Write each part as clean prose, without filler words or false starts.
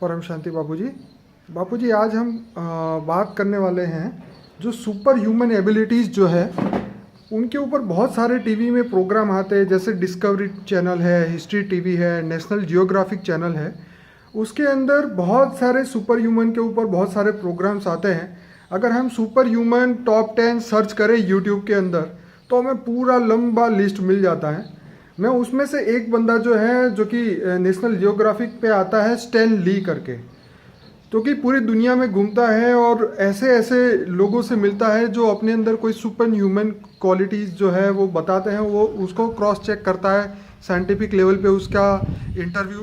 परम शांति बापूजी। बापूजी आज हम बात करने वाले हैं जो सुपर ह्यूमन एबिलिटीज़ जो है उनके ऊपर बहुत सारे टीवी में प्रोग्राम आते हैं, जैसे डिस्कवरी चैनल है, हिस्ट्री टीवी है, नेशनल जियोग्राफिक चैनल है। उसके अंदर बहुत सारे सुपर ह्यूमन के ऊपर बहुत सारे प्रोग्राम्स आते हैं। अगर हम सुपर ह्यूमन टॉप 10 सर्च करें यूट्यूब के अंदर तो हमें पूरा लंबा लिस्ट मिल जाता है। मैं उसमें से एक बंदा जो है जो कि नेशनल जियोग्राफिक पे आता है, स्टैन ली करके, जो कि पूरी दुनिया में घूमता है और ऐसे ऐसे लोगों से मिलता है जो अपने अंदर कोई सुपर ह्यूमन क्वालिटीज़ जो है वो बताते हैं। वो उसको क्रॉस चेक करता है साइंटिफिक लेवल पे, उसका इंटरव्यू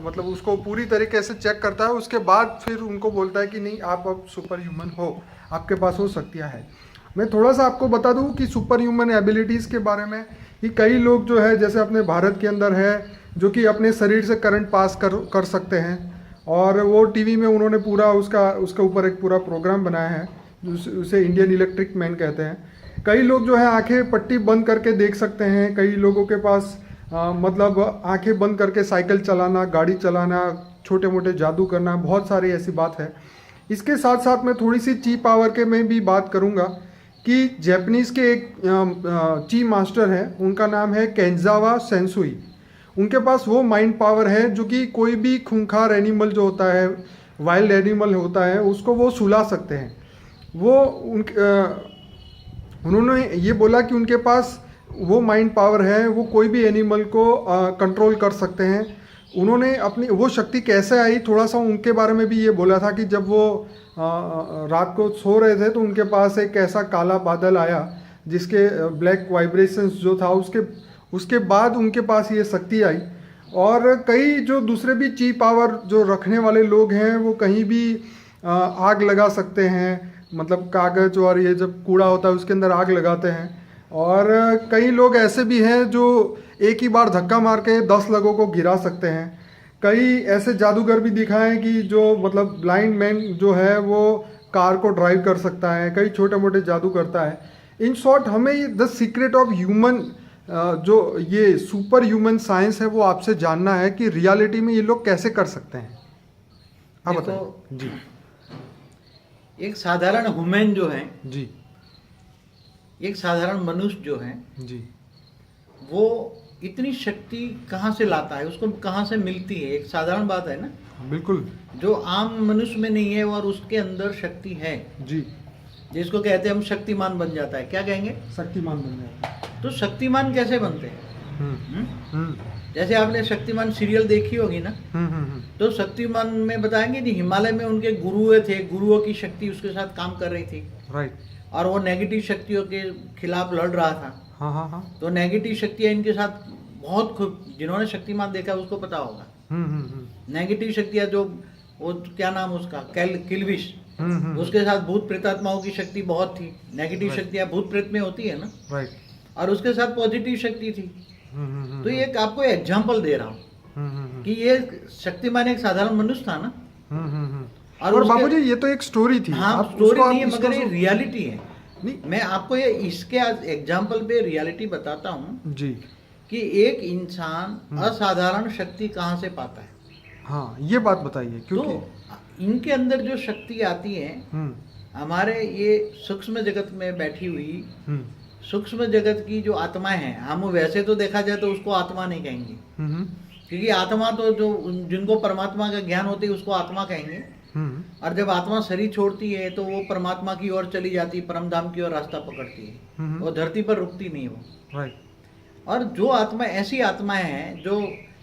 मतलब उसको पूरी तरीके से चेक करता है। उसके बाद फिर उनको बोलता है कि नहीं, आप अब सुपर ह्यूमन हो, आपके पास वो शक्तियाँ हैं। मैं थोड़ा सा आपको बता दूं कि सुपर ह्यूमन एबिलिटीज़ के बारे में कि कई लोग जो है जैसे अपने भारत के अंदर है जो कि अपने शरीर से करंट पास कर सकते हैं, और वो टीवी में उन्होंने पूरा उसका ऊपर एक पूरा प्रोग्राम बनाया है उसे इंडियन इलेक्ट्रिक मैन कहते हैं। कई लोग जो है आंखें पट्टी बंद करके देख सकते हैं। कई लोगों के पास मतलब आंखें बंद करके साइकिल चलाना, गाड़ी चलाना, छोटे मोटे जादू करना, बहुत सारी ऐसी बात है। इसके साथ साथ मैं थोड़ी सी ची पावर के में भी बात करूंगा कि जापानीज़ के एक ची मास्टर हैं, उनका नाम है केंजावा सेंसुई। उनके पास वो माइंड पावर है जो कि कोई भी खूंखार एनिमल जो होता है, वाइल्ड एनिमल होता है, उसको वो सुला सकते हैं। वो उन्होंने ये बोला कि उनके पास वो माइंड पावर है, वो कोई भी एनिमल को कंट्रोल कर सकते हैं। उन्होंने अपनी वो शक्ति कैसे आई, थोड़ा सा उनके बारे में भी ये बोला था कि जब वो रात को सो रहे थे तो उनके पास एक ऐसा काला बादल आया जिसके ब्लैक वाइब्रेशंस जो था उसके बाद उनके पास ये शक्ति आई। और कई जो दूसरे भी ची पावर जो रखने वाले लोग हैं वो कहीं भी आग लगा सकते हैं, मतलब कागज और ये जब कूड़ा होता है उसके अंदर आग लगाते हैं। और कई लोग ऐसे भी हैं जो एक ही बार धक्का मार के 10 लोगों को गिरा सकते हैं। कई ऐसे जादूगर भी दिखाएं कि जो मतलब ब्लाइंड मैन जो है वो कार को ड्राइव कर सकता है, कई छोटे मोटे जादू करता है। इन शॉर्ट हमें द सीक्रेट ऑफ ह्यूमन जो ये सुपर ह्यूमन साइंस है वो आपसे जानना है कि रियलिटी में ये लोग कैसे कर सकते हैं। आप बताइए जी। एक साधारण ह्यूमन जो है जी। एक साधारण मनुष्य जो है जी। वो इतनी शक्ति कहाँ से लाता है, उसको कहाँ से मिलती है? एक साधारण बात है ना। बिल्कुल। जो आम मनुष्य में नहीं है और उसके अंदर शक्ति है जी। जिसको कहते हैं हम शक्तिमान बन जाता है। क्या कहेंगे? शक्तिमान बन जाता है। तो शक्तिमान कैसे बनते हैं? हम्म। जैसे आपने शक्तिमान सीरियल देखी होगी ना, तो शक्तिमान में बताएंगे कि हिमालय में उनके गुरुए थे, गुरुओं की शक्ति उसके साथ काम कर रही थी। राइट। और वो नेगेटिव शक्तियों के खिलाफ लड़ रहा था। हाँ हाँ हाँ। तो नेगेटिव शक्तियाँ इनके साथ बहुत खूब, जिन्होंने शक्तिमान देखा उसको पता होगा। नेगेटिव शक्तियाँ जो वो क्या नाम उसका किल्विश, उसके साथ भूत प्रेतात्माओं की शक्ति बहुत थी। नेगेटिव शक्तियाँ भूत प्रेत में होती है ना। राइट। और उसके साथ पॉजिटिव शक्ति थी। तो ये एक आपको एग्जाम्पल दे रहा हूँ कि ये शक्तिमान एक साधारण मनुष्य था ना। और बाबूजी ये तो एक स्टोरी थी। हाँ, स्टोरी नहीं है मगर ये रियलिटी है। नहीं, मैं आपको ये इसके एग्जाम्पल पे रियलिटी बताता हूँ जी कि एक इंसान असाधारण शक्ति कहाँ से पाता है। हाँ, ये बात बताइए। क्योंकि तो इनके अंदर जो शक्ति आती है हमारे ये सूक्ष्म जगत में बैठी हुई सूक्ष्म जगत की जो आत्माएं हैं, हम वैसे तो देखा जाए तो उसको आत्मा नहीं कहेंगे, क्योंकि आत्मा तो जो जिनको परमात्मा का ज्ञान होती है उसको आत्मा कहेंगे। और जब आत्मा शरीर छोड़ती है तो वो परमात्मा की ओर चली जाती है, परम धाम की ओर रास्ता पकड़ती है, वो धरती पर रुकती नहीं वो। राइट। और जो आत्मा ऐसी आत्माएं हैं जो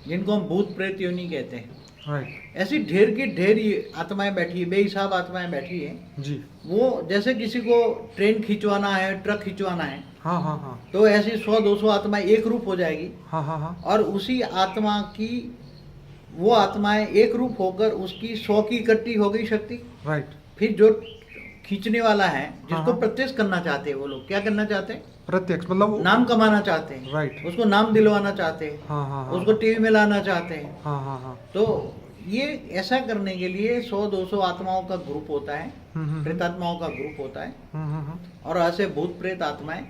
जिनको हम भूत प्रेत योनि कहते हैं, राइट, ऐसी ढेर की ढेर आत्माएं बैठी है, बेहिसाब आत्माएं बैठी है जी। वो जैसे किसी को ट्रेन खिंचवाना है, ट्रक खिंचवाना है, हाँ हाँ हाँ, तो ऐसी 100-200 आत्माएं एक रूप हो जाएगी। हाँ हाँ हाँ। और उसी आत्मा की वो आत्माएं एक रूप होकर उसकी 100 की इकट्ठी हो गई शक्ति। राइट। फिर जो खींचने वाला है, जिसको प्रत्यक्ष करना चाहते हैं, वो लोग क्या करना चाहते हैं? प्रत्यक्ष मतलब नाम कमाना चाहते हैं। राइट। उसको नाम दिलवाना चाहते हैं। हाँ हाँ हाँ। उसको टीवी में लाना चाहते हैं। हाँ हाँ हाँ। तो ये ऐसा करने के लिए 100-200 आत्माओं का ग्रुप होता है, प्रेतात्माओं का ग्रुप होता है, और ऐसे भूत प्रेत आत्माएं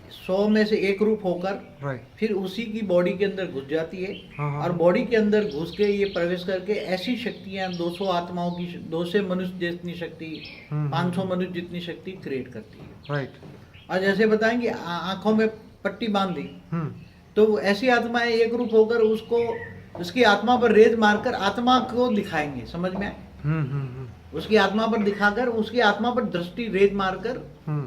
100 में से एक रूप होकर राइट। फिर उसी की बॉडी के अंदर घुस जाती है। हाँ, हाँ। और बॉडी के अंदर घुस के ये प्रवेश करके ऐसी शक्तियां 200 आत्माओं की 200 मनुष्य जितनी शक्ति, 500 मनुष्य जितनी शक्ति क्रिएट करती है। राइट। और जैसे बताएंगे आंखों में पट्टी बांध दी, हम्म। तो ऐसी आत्माएं एक रूप होकर उसको उसकी आत्मा पर रेज मारकर आत्मा को दिखाएंगे, समझ में आए? उसकी आत्मा पर दिखाकर उसकी आत्मा पर दृष्टि रेज मारकर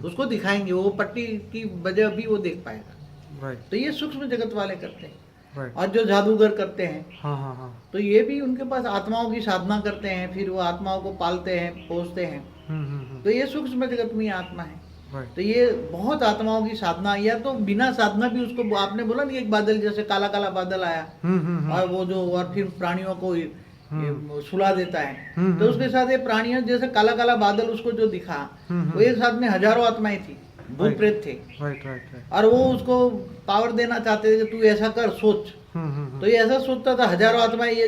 उसको दिखाएंगे, वो पट्टी की वजह भी वो देख पाएगा। राइट। तो ये सूक्ष्म जगत वाले करते हैं। राइट। और जो जादूगर करते हैं, हाँ, हाँ, हाँ। तो ये भी उनके पास आत्माओं की साधना करते हैं, फिर वो आत्माओं को पालते हैं, पोसते हैं। तो ये सूक्ष्म जगत में आत्मा है। राइट। तो ये बहुत आत्माओं की साधना, या तो बिना साधना भी उसको, आपने बोला नहीं एक बादल जैसे काला काला बादल आया और वो जो और फिर प्राणियों को ये सुला देता है, तो उसके साथ ये प्राणियों जैसे काला काला बादल उसको जो दिखा, वो एक साथ में हजारों आत्माएं थी, भूत प्रेत थे। राइट। राइट। और वो उसको पावर देना चाहते थे कि तू ऐसा कर, सोच। तो ये ऐसा सोचता था, हजारों आत्माएं ये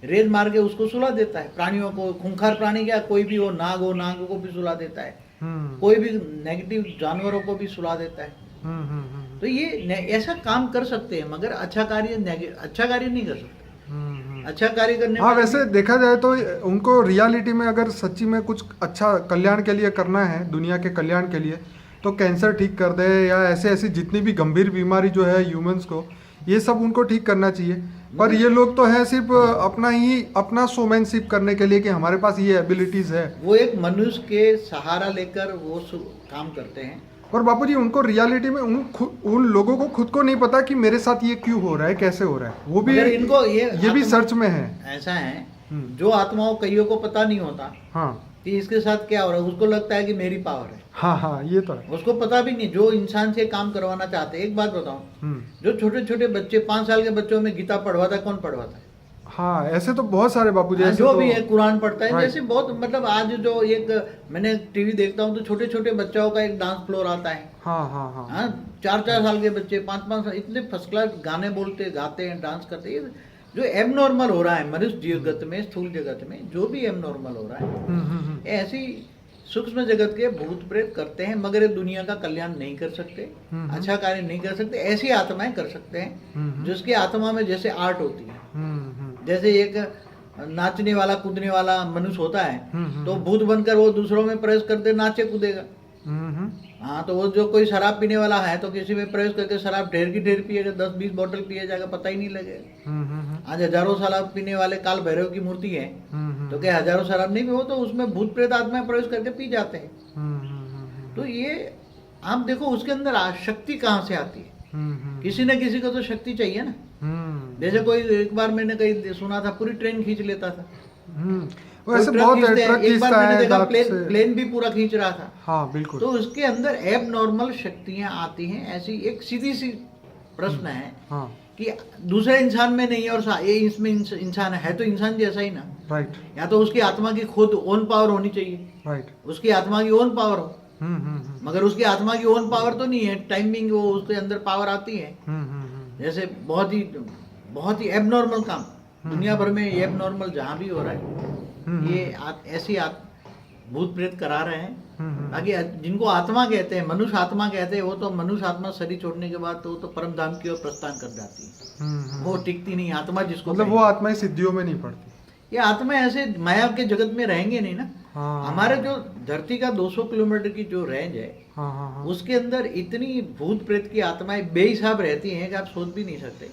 रेल मार के उसको सुला देता है। प्राणियों को, खूंखार प्राणी क्या, कोई भी हो, नाग हो, नाग को भी सुला देता है, कोई भी नेगेटिव जानवरों को भी सुला देता है। तो ये ऐसा काम कर सकते हैं, मगर अच्छा कार्य नहीं कर सकते। अच्छा कार्य करने हाँ, वैसे देखा जाए तो उनको रियलिटी में अगर सच्ची में कुछ अच्छा कल्याण के लिए करना है, दुनिया के कल्याण के लिए, तो कैंसर ठीक कर दे या ऐसे ऐसी जितनी भी गंभीर बीमारी जो है ह्यूमंस को, ये सब उनको ठीक करना चाहिए। पर ये लोग तो है सिर्फ अपना शोमैनशिप करने के लिए कि हमारे पास ये एबिलिटीज है। वो एक मनुष्य के सहारा लेकर वो काम करते हैं। और बापूजी उनको रियलिटी में उन लोगों को खुद को नहीं पता कि मेरे साथ ये क्यों हो रहा है, कैसे हो रहा है, वो भी इनको ये भी सर्च में है। ऐसा है, जो आत्माओं कईयों को पता नहीं होता हाँ कि इसके साथ क्या हो रहा है, उसको लगता है कि मेरी पावर है। हाँ हाँ, ये तो है। उसको पता भी नहीं, जो इंसान से काम करवाना चाहते हैं। एक बात बताऊं, जो छोटे छोटे बच्चे, 5 साल के बच्चों में गीता पढ़वाता है, कौन पढ़वाता है? हाँ, ऐसे तो बहुत सारे बापूजी, जो तो भी है कुरान पढ़ता है, जैसे बहुत, मतलब आज जो एक मैंने टीवी देखता हूँ तो छोटे छोटे बच्चों का एक डांस फ्लोर आता है। हाँ हाँ हाँ, 4-4 साल के बच्चे, 5-5 साल, इतने फर्स्ट क्लास गाने बोलते, गाते हैं, डांस करते हैं। जो एबनॉर्मल हो रहा है मनुष्य जगत में, स्थूल जगत में जो भी एबनॉर्मल हो रहा है, ऐसी सूक्ष्म जगत के भूत प्रेत करते हैं, मगर ये दुनिया का कल्याण नहीं कर सकते, अच्छा कार्य नहीं कर सकते। ऐसी आत्माएं कर सकते हैं जिसकी आत्मा में जैसे आर्ट होती है। जैसे एक नाचने वाला, कूदने वाला मनुष्य होता है, तो भूत बनकर वो दूसरों में प्रवेश करते नाचे कूदेगा। हाँ, तो वो जो कोई शराब पीने वाला है तो किसी में प्रवेश करके शराब ढेर की ढेर पिएगा, 10-20 बोतल पिए जाएगा, पता ही नहीं लगेगा। आज हजारों शराब पीने वाले काल भैरव की मूर्ति है, तो क्या हजारों शराब नहीं, वो तो उसमें भूत प्रेत आत्माएं प्रवेश करके पी जाते हैं। तो ये आप देखो, उसके अंदर शक्ति कहाँ से आती है? किसी न किसी को तो शक्ति चाहिए ना। जैसे कोई, एक बार मैंने कहीं सुना था, पूरी ट्रेन खींच लेता था। वैसे बहुत ट्रक एक बार मैंने देखा है, प्लेन भी पूरा खींच रहा था। हाँ बिल्कुल। तो उसके अंदर एब नॉर्मल शक्तियां आती हैं। ऐसी एक सीधी सी प्रश्न है कि दूसरे इंसान में नहीं है और ये इसमें इंसान है तो इंसान जैसा ही ना। राइट। या तो उसकी आत्मा की खुद ओन पावर होनी चाहिए। राइट। उसकी आत्मा की ओन पावर हो। मगर उसकी आत्मा की ओन पावर तो नहीं है, टाइमिंग वो उसके अंदर पावर आती है। जैसे बहुत ही एबनॉर्मल काम दुनिया भर में, ये एबनॉर्मल जहाँ भी हो रहा है, ये ऐसी भूत प्रेत करा रहे हैं। बाकी जिनको आत्मा कहते हैं, मनुष्य आत्मा कहते हैं, वो तो मनुष्य आत्मा शरीर छोड़ने के बाद तो प्रारब्ध धाम की ओर प्रस्थान कर जाती है। वो टिकती नहीं आत्मा, जिसको मतलब वो आत्माएं सिद्धियों में नहीं पड़ती। ये आत्मा ऐसे माया के जगत में रहेंगे नहीं ना। हमारे जो धरती का 200 किलोमीटर की जो रेंज है, उसके अंदर इतनी भूत प्रेत की आत्माएं बेहिसाब रहती हैं कि आप सोच भी नहीं सकते।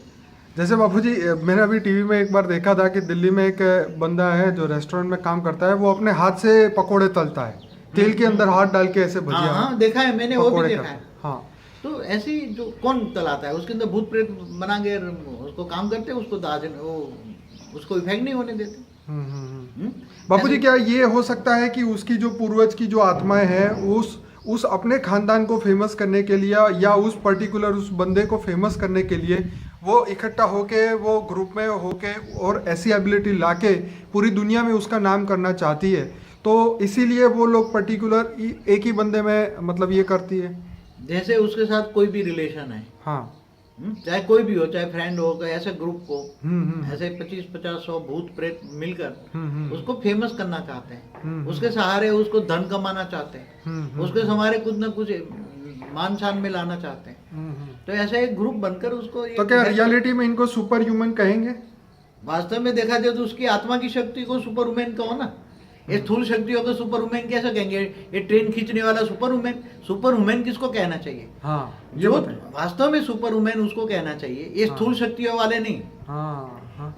जैसे बापूजी, मैंने अभी टीवी में एक बार देखा था कि दिल्ली में एक बंदा है जो रेस्टोरेंट में काम करता है, वो अपने हाथ से पकोड़े तलता है, तेल के अंदर हाथ डाल के ऐसे भजिया। हाँ, देखा है मैंने, वो भी देखा है। हाँ, तो ऐसी जो कौन तलाता है, उसके अंदर भूत प्रेत बना के उसको काम करते, उसको इफेक्ट नहीं होने देते। बापूजी, क्या ये हो सकता है कि उसकी जो पूर्वज की जो आत्माएं हैं, उस अपने खानदान को फेमस करने के लिए या उस पर्टिकुलर उस बंदे को फेमस करने के लिए वो इकट्ठा होके, वो ग्रुप में होके और ऐसी एबिलिटी लाके पूरी दुनिया में उसका नाम करना चाहती है, तो इसीलिए वो लोग पर्टिकुलर एक ही बंदे में मतलब ये करती है। जैसे उसके साथ कोई भी रिलेशन है, हाँ, चाहे कोई भी हो, चाहे फ्रेंड हो, ऐसे ग्रुप को ऐसे 25-50-100 भूत प्रेत मिलकर उसको फेमस करना चाहते हैं, उसके सहारे उसको धन कमाना चाहते हैं, उसके सहारे कुछ न कुछ मान शान में लाना चाहते हैं। तो ऐसा एक ग्रुप बनकर उसको तो क्या रियलिटी में इनको सुपर ह्यूमन कहेंगे? वास्तव में देखा जाए तो उसकी आत्मा की शक्ति को सुपर वुमेन कहो ना। ये स्थूल शक्तियों को सुपर वुमेन कैसे कहेंगे? ये ट्रेन खींचने वाला सुपर वुमेन किसको कहना चाहिए? हाँ, जो वास्तव में सुपर वुमेन उसको कहना चाहिए, ये स्थूल शक्तियों वाले नहीं।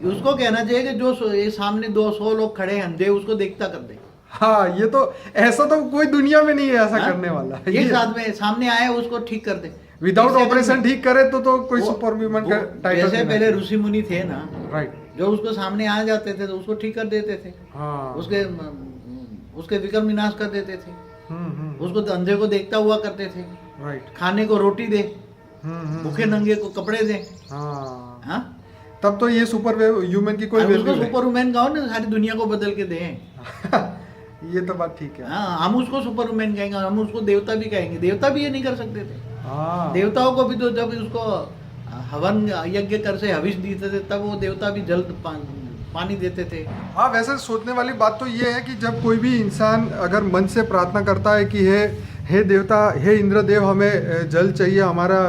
उसको कहना चाहिए कि जो ये सामने 200 लोग खड़े हैं अंधे, उसको देखता कर दे। हाँ, ये तो ऐसा तो कोई दुनिया में नहीं है ऐसा करने वाला। ये साथ में सामने आए उसको ठीक कर दे, विदाउट ऑपरेशन ठीक करे तो कोई सुपर वुमन का टाइटल। जैसे पहले ऋषि मुनि थे ना, राइट, जो उसको सामने आ जाते थे तो उसको ठीक कर देते थे। हाँ, उसके विक्रम विनाश कर देते थे। उसको तो अंधे को देखता हुआ करते थे। राइट, खाने को रोटी दे, भूखे नंगे को कपड़े दे। हाँ, तब तो ये सुपर ह्यूमन की कोई उसको सुपर वुमेन कहो ना, सारी दुनिया को बदल के दे। ये तो बात ठीक है। हाँ, हम उसको सुपर वुमेन कहेंगे, हम उसको देवता भी कहेंगे। देवता भी ये नहीं कर सकते थे। देवताओं को भी तो जब उसको हवन यज्ञ कर से हविष देते थे तब वो देवता भी जल पानी देते थे। हाँ, वैसे सोचने वाली बात तो ये है कि जब कोई भी इंसान अगर मन से प्रार्थना करता है कि हे देवता, हे इंद्रदेव, हमें जल चाहिए, हमारा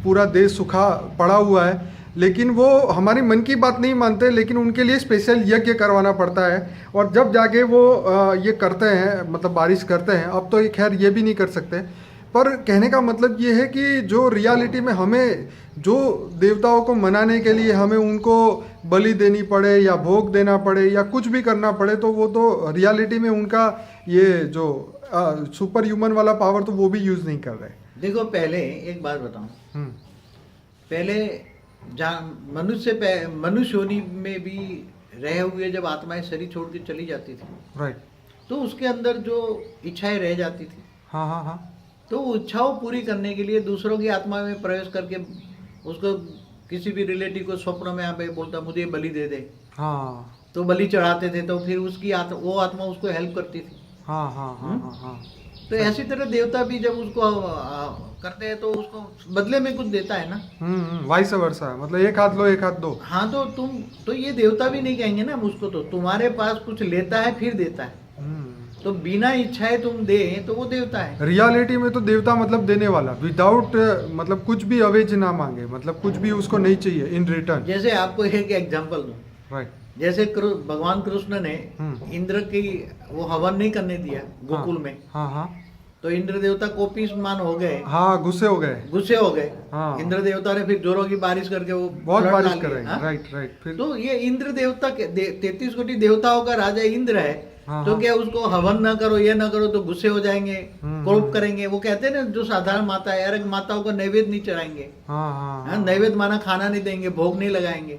पूरा देश सूखा पड़ा हुआ है, लेकिन वो हमारी मन की बात नहीं मानते, लेकिन उनके लिए स्पेशल यज्ञ करवाना पड़ता है। और जब जाके वो ये करते हैं, मतलब बारिश करते हैं। अब तो खैर ये भी नहीं कर सकते, पर कहने का मतलब ये है कि जो रियलिटी में हमें जो देवताओं को मनाने के लिए हमें उनको बलि देनी पड़े या भोग देना पड़े या कुछ भी करना पड़े, तो वो तो रियलिटी में उनका ये जो सुपर ह्यूमन वाला पावर तो वो भी यूज़ नहीं कर रहे। देखो, पहले एक बात बताऊं, पहले मनुष्य योनि में भी रहे हुए जब आत्माएं शरीर छोड़ के चली जाती थी, राइट, तो उसके अंदर जो इच्छाएं रह जाती थी, हाँ, तो वो इच्छाओं पूरी करने के लिए दूसरों की आत्मा में प्रवेश करके उसको किसी भी रिलेटिव को स्वप्न में आके बोलता मुझे बलि दे दे। हाँ, तो बलि चढ़ाते थे, तो फिर उसकी वो आत्मा उसको हेल्प करती थी। हाँ। तो ऐसी तरह देवता भी जब उसको करते हैं तो उसको बदले में कुछ देता है ना। वाइस वर्सा, मतलब एक हाथ लो एक हाथ दो। हाँ, तो ये देवता भी नहीं कहेंगे ना उसको, तो तुम्हारे पास कुछ लेता है फिर देता है। तो बिना इच्छाए तुम दे तो वो देवता है। रियलिटी में तो देवता मतलब देने वाला, विदाउट मतलब कुछ भी अवेज ना मांगे, मतलब कुछ भी उसको नहीं चाहिए इन रिटर्न। जैसे आपको एक एग्जांपल दूं, राइट, जैसे भगवान कृष्ण ने इंद्र की वो हवन नहीं करने दिया गोकुल में। हाँ, तो इंद्र देवता कोपिष्मान हो गए। हाँ, गुस्से हो गए। हाँ। इंद्र देवता ने फिर जोरों की बारिश करके वो बहुत बारिश कर रहे हैं। राइट। फिर तो ये इंद्र देवता 33 कोटि देवताओं का राजा इंद्र है। तो क्या उसको हवन ना करो, ये ना करो, तो गुस्से हो जाएंगे, कोप करेंगे। वो कहते हैं ना, जो साधारण माता है, अर्घ माताओं को नैवेद्य नहीं चढ़ाएंगे, नैवेद्य माना खाना नहीं देंगे, भोग नहीं लगाएंगे।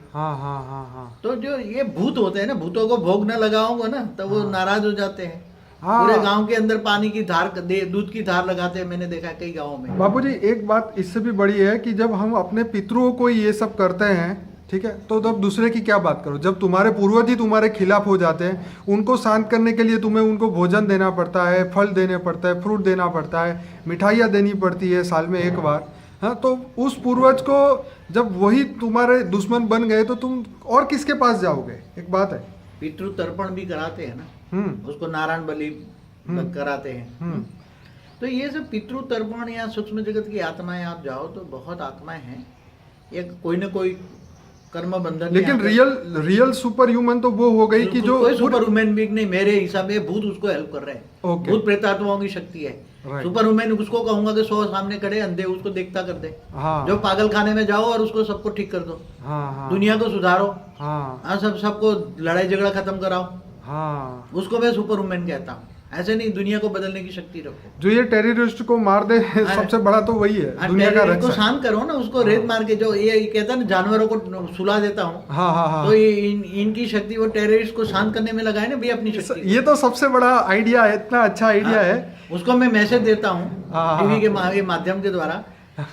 तो जो ये भूत होते हैं ना, भूतों को भोग न लगाओगे ना तो वो नाराज हो जाते हैं। पूरे गांव के अंदर पानी की धार, दूध की धार लगाते हैं, मैंने देखा कई गाँव में। बाबूजी, एक बात इससे भी बड़ी है कि जब हम अपने पितरों को ये सब करते हैं, ठीक है, तो तब दूसरे की क्या बात करो। जब तुम्हारे पूर्वज ही तुम्हारे खिलाफ हो जाते हैं, उनको शांत करने के लिए तुम्हें उनको भोजन देना पड़ता है, फल देने पड़ता है, फ्रूट देना पड़ता है, मिठाइयाँ देनी पड़ती है साल में एक बार। हाँ, तो उस पूर्वज को जब वही तुम्हारे दुश्मन बन गए तो तुम और किसके पास जाओगे? एक बात है। पितृ तर्पण भी कराते हैं ना, उसको नारायण बलि कराते हैं। तो ये सब पितृ तर्पण या सूक्ष्म जगत की आत्माएं, आप जाओ तो बहुत आत्माएं हैं, एक कोई ना कोई कर्म बंधन। लेकिन रियल सुपर ह्यूमन तो वो हो गई कि जो कोई सुपर वुमेन भी नहीं, मेरे हिसाब में भूत उसको हेल्प कर रहे हैं। भूत प्रेतात्माओं की शक्ति है। सुपर वुमेन उसको कहूंगा कि 100 सामने खड़े अंधे उसको देखता कर दे। जो पागल खाने में जाओ और उसको सबको ठीक कर दो। दुनिया को सुधारो। सबको लड़ाई झगड़ा खत्म कराओ। उसको मैं सुपर वुमेन कहता हूँ। ऐसे नहीं, दुनिया को बदलने की शक्ति रखो। जो ये टेररिस्ट को मार दे, सबसे बड़ा तो वही है, दुनिया का रक्षा। को शांत करो ना, उसको रेत मार के, जो ये कहता है ना जानवरों को सुला देता हूँ। तो इनकी शक्ति वो टेररिस्ट को शांत करने में लगाए ना भी अपनी शक्ति। ये तो सबसे बड़ा आइडिया है, इतना अच्छा आइडिया है। उसको मैं मैसेज देता हूँ टीवी के माध्यम के द्वारा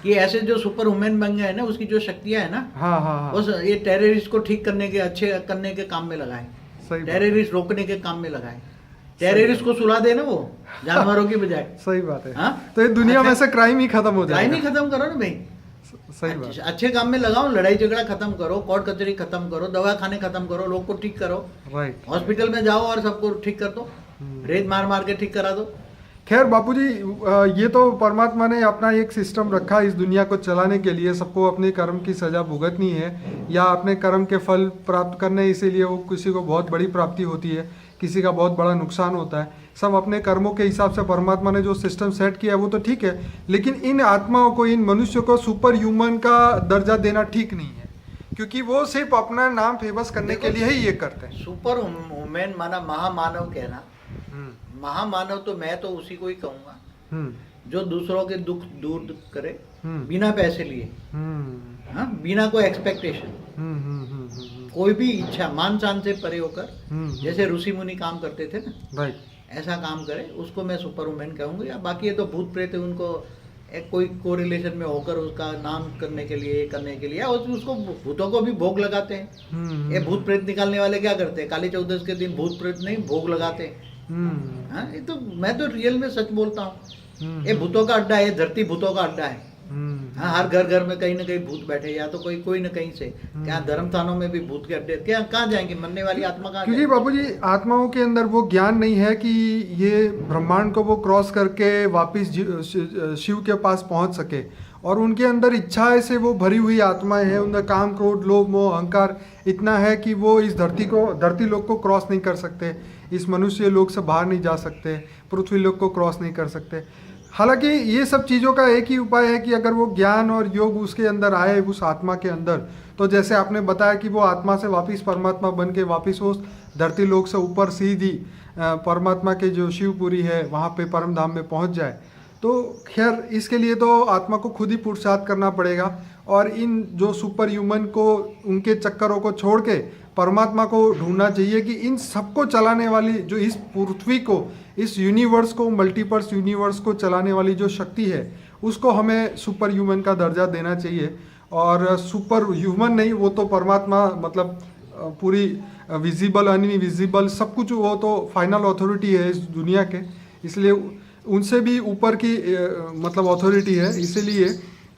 कि ऐसे जो सुपर वुमेन बन गए ना, उसकी जो शक्तियां है ना, उस ये टेररिस्ट को ठीक करने के, अच्छे करने के काम में लगाए, टेररिस्ट रोकने के काम में लगाए। टेररिस्ट को सुला देना वो जानवरों की बजाय। सही बात है। तो ये दुनिया में से क्राइम ही खत्म हो जाएगा। क्राइम ही खत्म करो ना भाई। सही बात। अच्छे काम में लगाओ, लड़ाई झगड़ा खत्म करो, कोर्ट कचहरी खत्म करो, दवा खाने खत्म करो, लोग को ठीक करो। राइट। हॉस्पिटल में जाओ और सबको ठीक कर दो, रेत मार मार के ठीक करा दो। खैर बापूजी, ये तो परमात्मा ने अपना एक सिस्टम रखा इस दुनिया को चलाने के लिए। सबको अपने कर्म की सजा भुगतनी है या अपने कर्म के फल प्राप्त करने, इसीलिए वो किसी को बहुत बड़ी प्राप्ति होती है, किसी का बहुत बड़ा नुकसान होता है। सब अपने कर्मों के हिसाब से परमात्मा ने जो सिस्टम सेट किया है वो तो ठीक है, लेकिन इन आत्माओं को, इन मनुष्यों को सुपर ह्यूमन का दर्जा देना ठीक नहीं है, क्योंकि वो सिर्फ अपना नाम फेमस करने के लिए ही ये करते हैं। सुपर वुमेन माना महामानव कहना, महामानव तो मैं तो उसी को ही कहूंगा जो दूसरों के दुख दूर करे बिना पैसे लिए, हाँ, बिना कोई एक्सपेक्टेशन, कोई भी इच्छा, मान चान से परे होकर, जैसे ऋषि मुनि काम करते थे ना, राइट, ऐसा काम करे, उसको मैं सुपर वुमेन कहूंगा। या बाकी ये तो भूत प्रेत है, उनको एक कोई कोरिलेशन में होकर उसका नाम करने के लिए, करने के लिए, और उसको भूतों को भी भोग लगाते हैं। ये भूत प्रेत निकालने वाले क्या करते हैं, काली चौदस के दिन भूत प्रेत नहीं भोग लगाते हैं। हाँ, ये तो मैं तो रियल में सच बोलता हूँ। ये भूतों का अड्डा है, धरती भूतों का अड्डा है। हाँ, हर घर घर में कहीं ना कहीं भूत बैठे, या तो कोई न कहीं से। क्या धर्म स्थानों में भी भूत के अड्डे, क्या कहाँ जाएंगे, मरने वाली आत्मा कहाँ? क्योंकि बाबूजी आत्माओं के अंदर वो ज्ञान नहीं है कि ये ब्रह्मांड को वो क्रॉस करके वापस शिव के पास पहुंच सके, और उनके अंदर इच्छाएं से वो भरी हुई आत्माएं हैं। उनका काम, क्रोध, लोभ, मोह, अहंकार इतना है कि वो इस धरती लोक को क्रॉस नहीं कर सकते, इस मनुष्य लोक से बाहर नहीं जा सकते, पृथ्वी लोक को क्रॉस नहीं कर सकते। हालांकि ये सब चीज़ों का एक ही उपाय है कि अगर वो ज्ञान और योग उसके अंदर आए, उस आत्मा के अंदर, तो जैसे आपने बताया कि वो आत्मा से वापस परमात्मा बन के वापस वो धरती लोक से ऊपर सीधी परमात्मा के जो शिवपुरी है वहाँ पे परम धाम में पहुँच जाए। तो खैर इसके लिए तो आत्मा को खुद ही पुरुषार्थ करना पड़ेगा, और इन जो सुपर ह्यूमन को, उनके चक्करों को छोड़ के परमात्मा को ढूंढना चाहिए कि इन सबको चलाने वाली, जो इस पृथ्वी को, इस यूनिवर्स को, मल्टीपर्स यूनिवर्स को चलाने वाली जो शक्ति है, उसको हमें सुपर ह्यूमन का दर्जा देना चाहिए। और सुपर ह्यूमन नहीं, वो तो परमात्मा, मतलब पूरी विजिबल, अनविजिबल सब कुछ, वो तो फाइनल अथॉरिटी है इस दुनिया के, इसलिए उनसे भी ऊपर की मतलब अथॉरिटी है। इसीलिए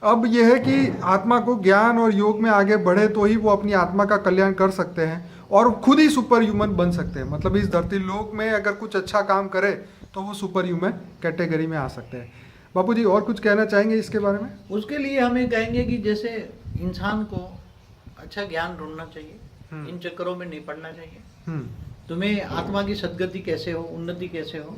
अब यह है कि आत्मा को ज्ञान और योग में आगे बढ़े तो ही वो अपनी आत्मा का कल्याण कर सकते हैं और खुद ही सुपर ह्यूमन बन सकते हैं। मतलब इस धरती लोक में अगर कुछ अच्छा काम करे तो वो सुपर ह्यूमन कैटेगरी में आ सकते हैं। बापू जी और कुछ कहना चाहेंगे इसके बारे में? उसके लिए हमें कहेंगे कि जैसे इंसान को अच्छा ज्ञान ढूंढना चाहिए, इन चक्करों में नहीं पड़ना चाहिए। तुम्हें आत्मा की सदगति कैसे हो, उन्नति कैसे हो,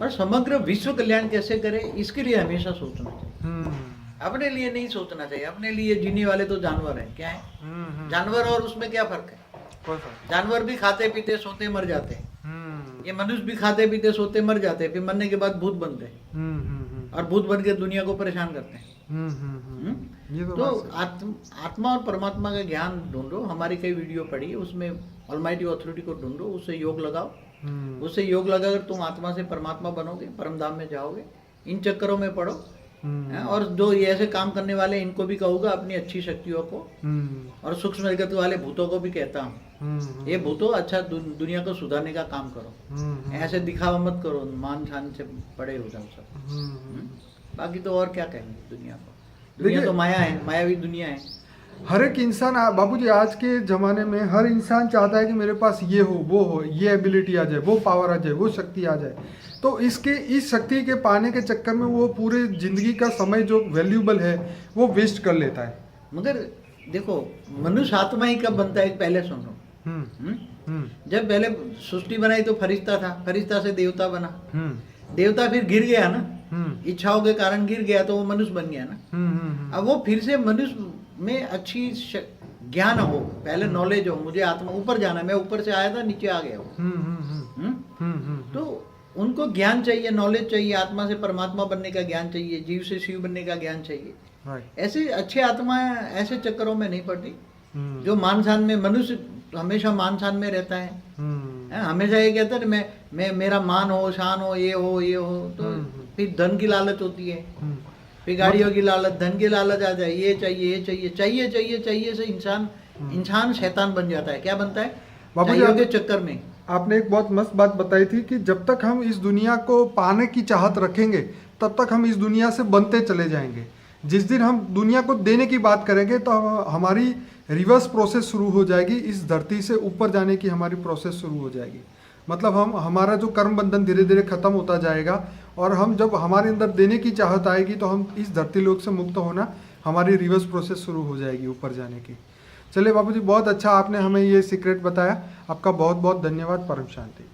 और समग्र विश्व कल्याण कैसे करे, इसके लिए हमेशा सोचना चाहिए। अपने लिए नहीं सोचना चाहिए। अपने लिए जीने वाले तो जानवर हैं। क्या है जानवर, और उसमें क्या फर्क है? जानवर भी खाते पीते सोते मर जाते हैं, ये मनुष्य भी खाते पीते सोते मर जाते हैं, फिर मरने के बाद भूत बनते हैं और भूत बन के दुनिया को परेशान करते हैं। तो आत्मा और परमात्मा का ज्ञान ढूंढो। हमारी कई वीडियो पढ़ी, उसमें ऑलमाइटी अथॉरिटी को ढूंढो, उससे योग लगाओ। उससे योग लगाकर तुम आत्मा से परमात्मा बनोगे, परम धाम में जाओगे। इन चक्करों में पढ़ो। और जो ये ऐसे काम करने वाले, इनको भी कहूँगा अपनी अच्छी शक्तियों को, और सूक्ष्म जगत वाले भूतों को भी कहता हूँ, ये भूतों अच्छा दुनिया को सुधारने का काम करो। ऐसे दिखावा मत करो, मान शान से पड़े हो जाओ सब। बाकी तो और क्या कहेंगे दुनिया को? दुनिया तो माया है, मायावी दुनिया है। हर एक इंसान, बाबूजी आज के ज़माने में हर इंसान चाहता है कि मेरे पास ये हो, वो हो, ये एबिलिटी आ जाए, वो पावर आ जाए, वो शक्ति आ जाए। तो इस शक्ति के पाने के चक्कर में वो पूरे ज़िंदगी का समय जो वैल्यूबल है वो वेस्ट कर लेता है। मगर देखो, मनुष्य आत्मा ही कब बनता है, पहले सुनो। जब पहले सृष्टि बनाई तो फरिश्ता था, फरिश्ता से देवता बना, देवता फिर गिर गया ना, इच्छाओं के कारण गिर गया, तो वो मनुष्य बन गया ना। अब वो फिर से मनुष्य में अच्छी ज्ञान हो, पहले नॉलेज हो, मुझे आत्मा ऊपर जाना, मैं ऊपर से आया था नीचे आ गया हूँ। तो उनको ज्ञान चाहिए, नॉलेज चाहिए, आत्मा से परमात्मा बनने का ज्ञान चाहिए, जीव से शिव बनने का ज्ञान चाहिए। ऐसे अच्छे आत्मा ऐसे चक्करों में नहीं पड़ती जो मानसान में, मनुष्य हमेशा मानसान में रहता है। हमेशा ये कहता है मैं मेरा मान हो, शान हो, ये हो, ये हो। तो फिर धन की लालच होती है, फिर गाड़ियों की लालच, धन की लालच आ जाए, ये चाहिए, ये चाहिए, चाहिए चाहिए चाहिए से इंसान शैतान बन जाता है। क्या बनता है? चाहिए के चक्कर में। आपने एक बहुत मस्त बात बताई थी कि जब तक हम इस दुनिया को पाने की चाहत रखेंगे तब तक हम इस दुनिया से बनते चले जाएंगे। जिस दिन हम दुनिया को देने की बात करेंगे तो हमारी रिवर्स प्रोसेस शुरू हो जाएगी, इस धरती से ऊपर जाने की हमारी प्रोसेस शुरू हो जाएगी। मतलब हमारा जो कर्म बंधन धीरे धीरे खत्म होता जाएगा और हम जब हमारे अंदर देने की चाहत आएगी तो हम इस धरती लोक से मुक्त होना, हमारी रिवर्स प्रोसेस शुरू हो जाएगी ऊपर जाने की। चलिए बापूजी, बहुत अच्छा आपने हमें ये सीक्रेट बताया। आपका बहुत बहुत धन्यवाद। परम शांति।